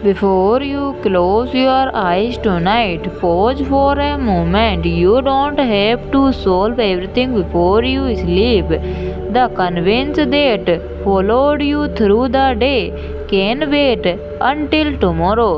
Before you close your eyes tonight, pause for a moment. You don't have to solve everything before you sleep. The convince that followed you through the day can wait until tomorrow.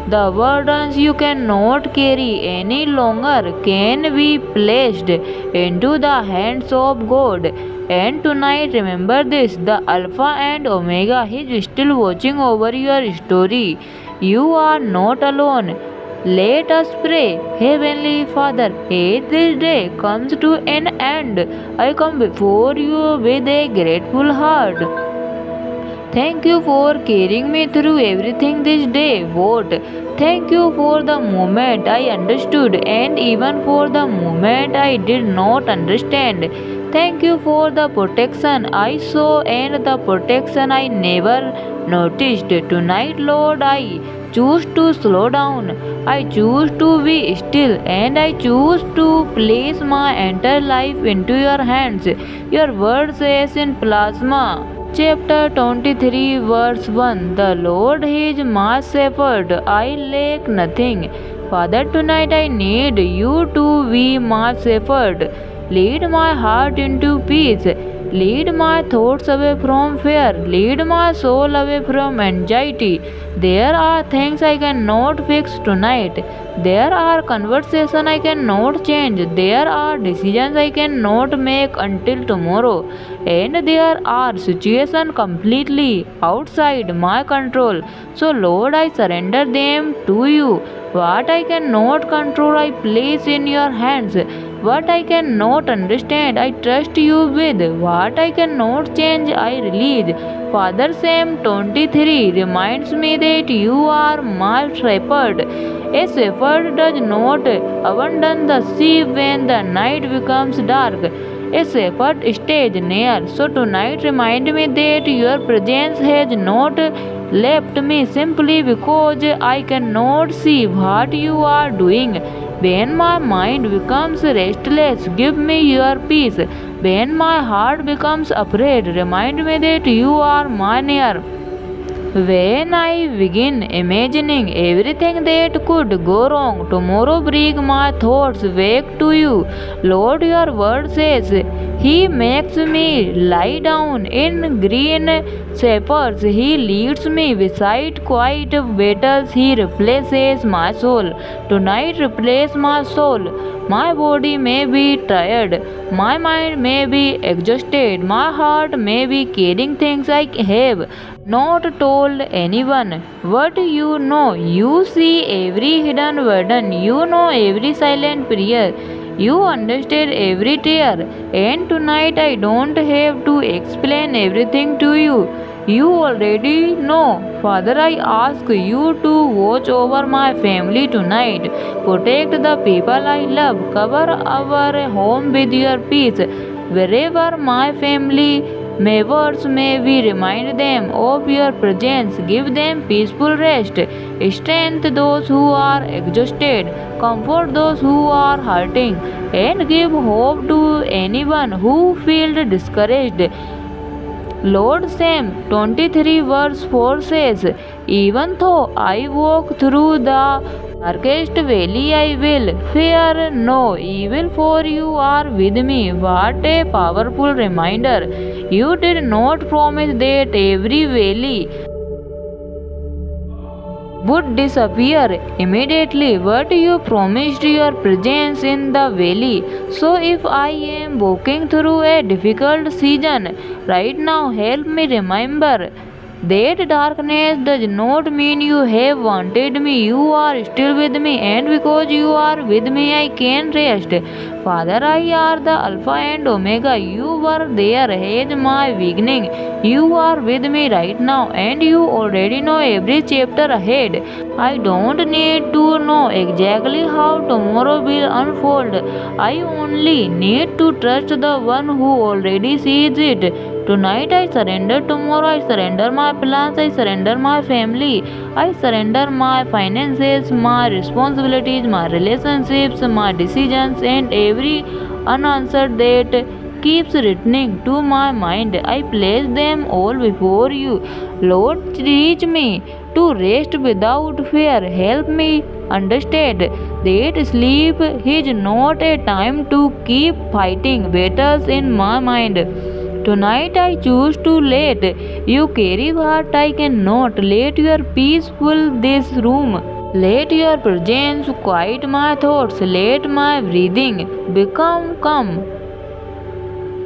The burdens you cannot carry any longer can be placed into the hands of God. And tonight, remember this: the Alpha and Omega is still watching over your story. You are not alone. Let us pray. Heavenly Father, as this day comes to an end, I come before you with a grateful heart. Thank you for carrying me through everything this day. What? Thank you for the moment I understood and even for the moment I did not understand. Thank you for the protection I saw and the protection I never noticed. Tonight, Lord, I choose to slow down. I choose to be still and I choose to place my entire life into your hands. Your word says in Plasma Chapter 23 verse 1, the Lord is my shepherd, I lack nothing. Father, tonight I need you to be my shepherd. Lead my heart into peace. Lead my thoughts away from fear. Lead my soul away from anxiety. There are things I cannot fix tonight. There are conversations I cannot change. There are decisions I cannot make until tomorrow. And there are situations completely outside my control. So, Lord, I surrender them to you. What I cannot control, I place in your hands. What I cannot understand, I trust you with. What I cannot change, I release. Father, Psalm 23 reminds me that you are my shepherd. A shepherd does not abandon the sheep when the night becomes dark. A shepherd stays near. So tonight remind me that your presence has not left me simply because I cannot see what you are doing. When my mind becomes restless, give me your peace. When my heart becomes afraid, remind me that you are my near. When I begin imagining everything that could go wrong, tomorrow bring my thoughts back to you. Lord, your word says, He makes me lie down in green shepherds. He leads me beside quiet waters. He replaces my soul. Tonight, replace my soul. My body may be tired. My mind may be exhausted. My heart may be carrying things I have not told anyone. But you know, you see every hidden burden, you know every silent prayer, you understand every tear. And tonight I don't have to explain everything to you. You already know. Father, I ask you to watch over my family tonight. Protect the people I love. Cover our home with your peace. Wherever my family members may be, remind them of your presence. Give them peaceful rest. Strengthen those who are exhausted. Comfort those who are hurting. And give hope to anyone who feels discouraged. Lord, Psalm 23 verse 4 says, Even though I walk through the darkest valley, I will fear no evil, for you are with me. What a powerful reminder. You did not promise that every valley would disappear immediately, but you promised your presence in the valley. So, if I am walking through a difficult season right now, help me remember that darkness does not mean you have wanted me. You are still with me, and because you are with me, I can rest. Father, I are the Alpha and Omega. You were there as my beginning. You are with me right now, and you already know every chapter ahead. I don't need to know exactly how tomorrow will unfold. I only need to trust the one who already sees it. Tonight I surrender. Tomorrow I surrender my plans. I surrender my family. I surrender my finances, my responsibilities, my relationships, my decisions, and every unanswered that keeps returning to my mind. I place them all before you. Lord, teach me to rest without fear. Help me understand that sleep is not a time to keep fighting battles in my mind. Tonight I choose to let you carry what I cannot. Let your peace fill this room. Let your presence quiet my thoughts. Let my breathing become calm.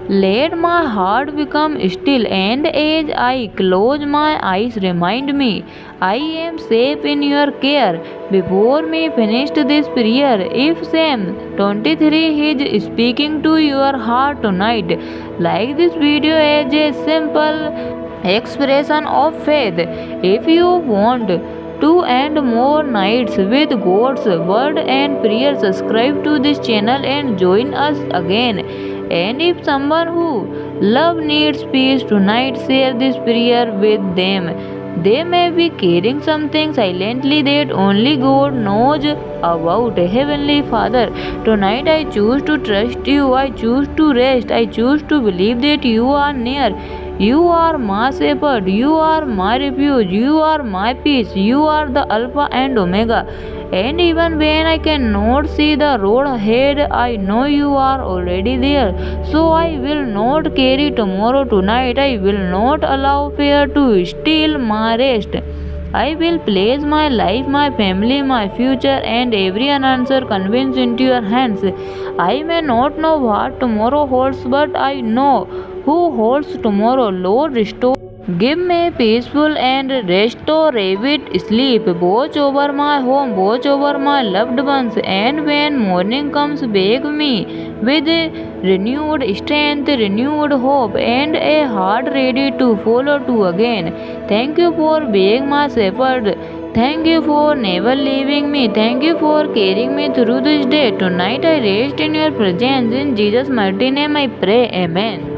Let my heart become still, and as I close my eyes, remind me I am safe in your care. Before me finished this prayer, if Psalm 23 is speaking to your heart tonight, like this video as a simple expression of faith. If you want to end more nights with God's word and prayer, subscribe to this channel and join us again. And if someone who love needs peace tonight, share this prayer with them. They may be carrying something silently that only God knows about. Heavenly Father, tonight I choose to trust you. I choose to rest. I choose to believe that you are near. You are my shepherd. You are my refuge. You are my peace. You are the Alpha and Omega. And even when I cannot see the road ahead, I know you are already there. So I will not carry tomorrow tonight. I will not allow fear to steal my rest. I will place my life, my family, my future, and every unanswered convenience into your hands. I may not know what tomorrow holds, but I know who holds tomorrow. Lord, restore. Give me peaceful and restorative sleep. Watch over my home, watch over my loved ones, and when morning comes, wake me with renewed strength, renewed hope, and a heart ready to follow to again. Thank you for being my shepherd. Thank you for never leaving me. Thank you for carrying me through this day. Tonight I rest in your presence. In Jesus' mighty name I pray. Amen.